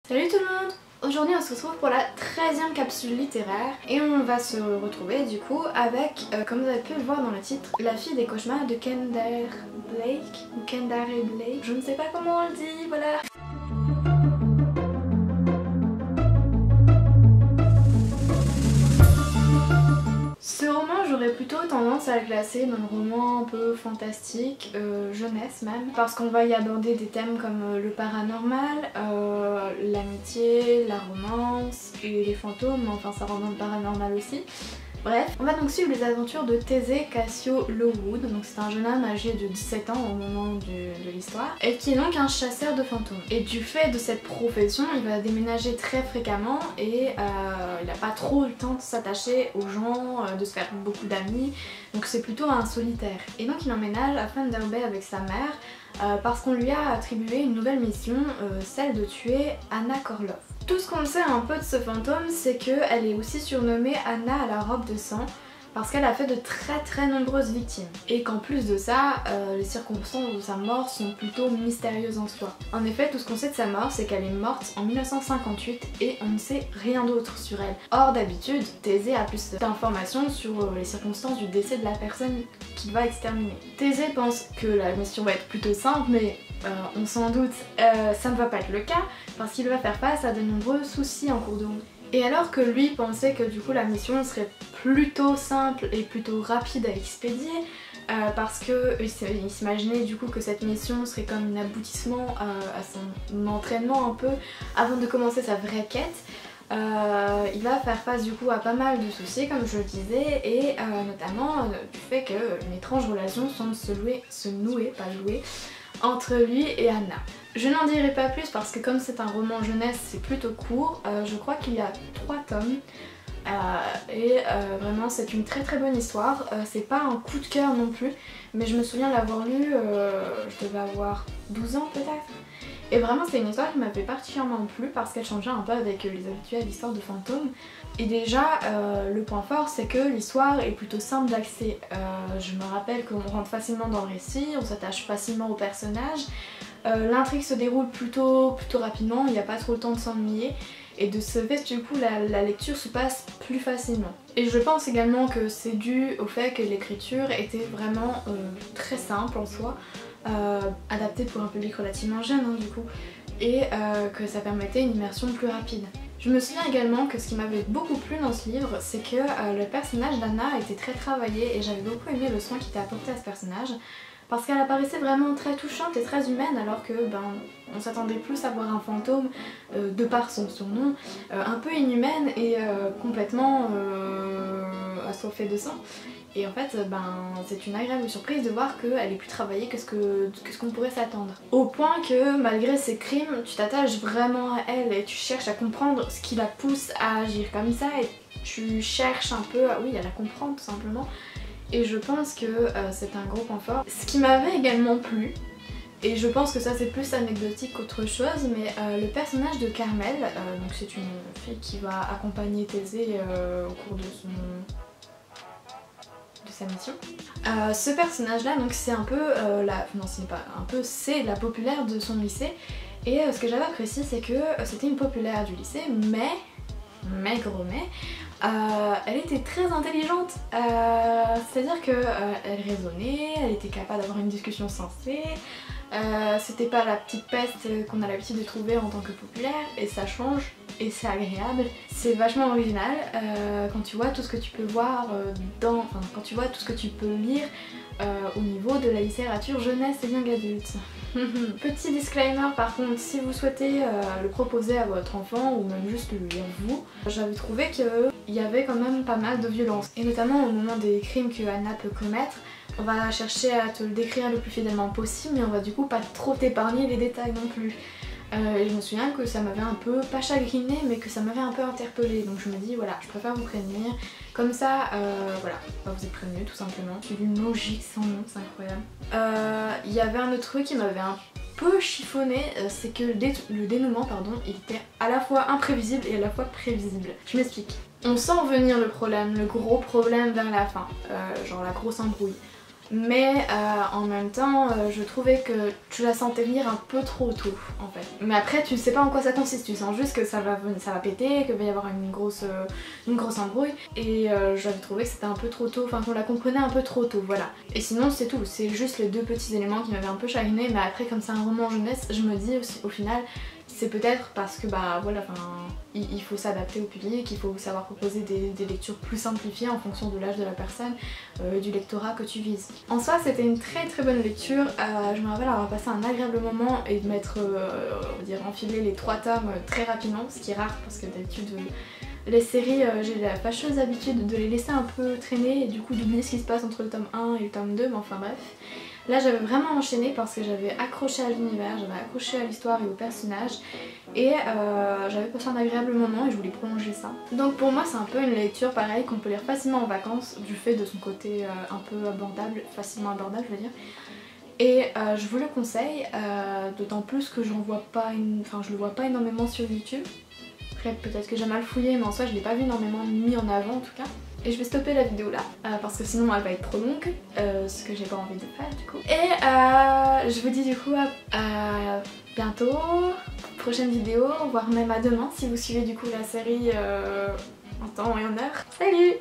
Salut tout le monde! Aujourd'hui on se retrouve pour la 13e capsule littéraire et on va se retrouver du coup avec, comme vous avez pu le voir dans le titre, La fille des cauchemars de Kendare Blake ou Kendare Blake, je ne sais pas comment on le dit, voilà. Ce roman, j'aurais plutôt tendance à le classer dans le roman un peu fantastique, jeunesse même, parce qu'on va y aborder des thèmes comme le paranormal, l'amitié, la romance et les fantômes, enfin ça rentre dans le paranormal aussi. Bref, on va donc suivre les aventures de Taizé Cassio Lowood, donc c'est un jeune homme âgé de 17 ans au moment de l'histoire, et qui est donc un chasseur de fantômes. Et du fait de cette profession, il va déménager très fréquemment et il n'a pas trop le temps de s'attacher aux gens, de se faire beaucoup d'amis, donc c'est plutôt un solitaire. Et donc il emménage à Thunder Bay avec sa mère parce qu'on lui a attribué une nouvelle mission, celle de tuer Anna Korloff. Tout ce qu'on sait un peu de ce fantôme, c'est qu'elle est aussi surnommée Anna à la robe de sang parce qu'elle a fait de très nombreuses victimes. Et qu'en plus de ça, les circonstances de sa mort sont plutôt mystérieuses en soi. En effet, tout ce qu'on sait de sa mort, c'est qu'elle est morte en 1958 et on ne sait rien d'autre sur elle. Or d'habitude, Taizé a plus d'informations sur les circonstances du décès de la personne qu'il va exterminer. Taizé pense que la mission va être plutôt simple, mais on s'en doute, ça ne va pas être le cas parce qu'il va faire face à de nombreux soucis en cours de route. Et alors que lui pensait que du coup la mission serait plutôt simple et plutôt rapide à expédier, parce qu'il s'imaginait du coup que cette mission serait comme un aboutissement à son entraînement un peu avant de commencer sa vraie quête, il va faire face du coup à pas mal de soucis comme je le disais et notamment du fait qu'une étrange relation semble se nouer entre lui et Anna. Je n'en dirai pas plus parce que comme c'est un roman jeunesse, c'est plutôt court. Je crois qu'il y a 3 tomes et vraiment c'est une très bonne histoire. C'est pas un coup de cœur non plus, mais je me souviens l'avoir lu, je devais avoir 12 ans peut-être. Et vraiment c'est une histoire qui m'avait particulièrement plu parce qu'elle changeait un peu avec les habituelles histoires de fantômes. Et déjà le point fort c'est que l'histoire est plutôt simple d'accès. Je me rappelle qu'on rentre facilement dans le récit, on s'attache facilement aux personnages. L'intrigue se déroule plutôt rapidement, il n'y a pas trop le temps de s'ennuyer. Et de ce fait du coup la lecture se passe plus facilement. Et je pense également que c'est dû au fait que l'écriture était vraiment très simple en soi. Adapté pour un public relativement jeune hein, du coup, et que ça permettait une immersion plus rapide. Je me souviens également que ce qui m'avait beaucoup plu dans ce livre, c'est que le personnage d'Anna était très travaillé et j'avais beaucoup aimé le soin qui était apporté à ce personnage parce qu'elle apparaissait vraiment très touchante et très humaine alors que on s'attendait plus à voir un fantôme de par son surnom, un peu inhumaine et complètement assoiffée de sang. Et en fait, c'est une agréable surprise de voir qu'elle est plus travaillée que ce qu'on pourrait s'attendre. Au point que malgré ses crimes, tu t'attaches vraiment à elle et tu cherches à comprendre ce qui la pousse à agir comme ça et tu cherches un peu à la comprendre tout simplement. Et je pense que c'est un gros point fort. Ce qui m'avait également plu, et je pense que ça c'est plus anecdotique qu'autre chose, mais le personnage de Carmel, donc c'est une fille qui va accompagner Taizé au cours de sa mission. Ce personnage là donc c'est un peu c'est la populaire de son lycée et ce que j'avais apprécié c'est que c'était une populaire du lycée mais elle était très intelligente, c'est-à-dire qu'elle raisonnait, elle était capable d'avoir une discussion sensée, c'était pas la petite peste qu'on a l'habitude de trouver en tant que populaire et ça change et c'est agréable. C'est vachement original quand tu vois tout ce que tu peux voir quand tu vois tout ce que tu peux lire au niveau de la littérature jeunesse et young adulte. Petit disclaimer par contre, si vous souhaitez le proposer à votre enfant ou même juste le lire vous, j'avais trouvé qu'il y avait quand même pas mal de violence et notamment au moment des crimes que Anna peut commettre. On va chercher à te le décrire le plus fidèlement possible mais on va du coup pas trop t'épargner les détails non plus. Et je me souviens que ça m'avait un peu, pas chagriné, mais que ça m'avait un peu interpellée. Donc je me dis voilà, je préfère vous prévenir. Comme ça, voilà, vous êtes prévenus tout simplement. C'est d'une logique sans nom, c'est incroyable. Il y avait un autre truc qui m'avait un peu chiffonné, c'est que le dénouement, il était à la fois imprévisible et à la fois prévisible. Je m'explique. On sent venir le problème, le gros problème vers la fin, genre la grosse embrouille. mais en même temps je trouvais que tu la sentais venir un peu trop tôt en fait. Mais après tu sais pas en quoi ça consiste, tu sens juste que ça va péter, qu'il va y avoir une grosse embrouille et j'avais trouvé que c'était un peu trop tôt, enfin qu'on la comprenait un peu trop tôt, voilà. Et sinon c'est tout, c'est juste les deux petits éléments qui m'avaient un peu chagriné, mais après comme c'est un roman jeunesse, je me dis aussi, au final c'est peut-être parce que bah voilà, il faut s'adapter au public, il faut savoir proposer des lectures plus simplifiées en fonction de l'âge de la personne, du lectorat que tu vises. En soi c'était une très très bonne lecture, je me rappelle avoir passé un agréable moment et de m'être on va dire enfilé les 3 tomes très rapidement, ce qui est rare parce que d'habitude les séries j'ai la fâcheuse habitude de les laisser un peu traîner et du coup d'oublier ce qui se passe entre le tome 1 et le tome 2, mais enfin bref. Là j'avais vraiment enchaîné parce que j'avais accroché à l'univers, j'avais accroché à l'histoire et aux personnages et j'avais passé un agréable moment et je voulais prolonger ça. Donc pour moi c'est un peu une lecture pareille qu'on peut lire facilement en vacances du fait de son côté un peu abordable, facilement abordable je veux dire. Et je vous le conseille, d'autant plus que je le vois pas énormément sur YouTube. Après peut-être que j'ai mal fouillé mais en soi je l'ai pas vu énormément mis en avant en tout cas. Et je vais stopper la vidéo là parce que sinon elle va être trop longue, ce que j'ai pas envie de faire du coup. Et je vous dis du coup à bientôt, prochaine vidéo, voire même à demain si vous suivez du coup la série en temps et en heure. Salut!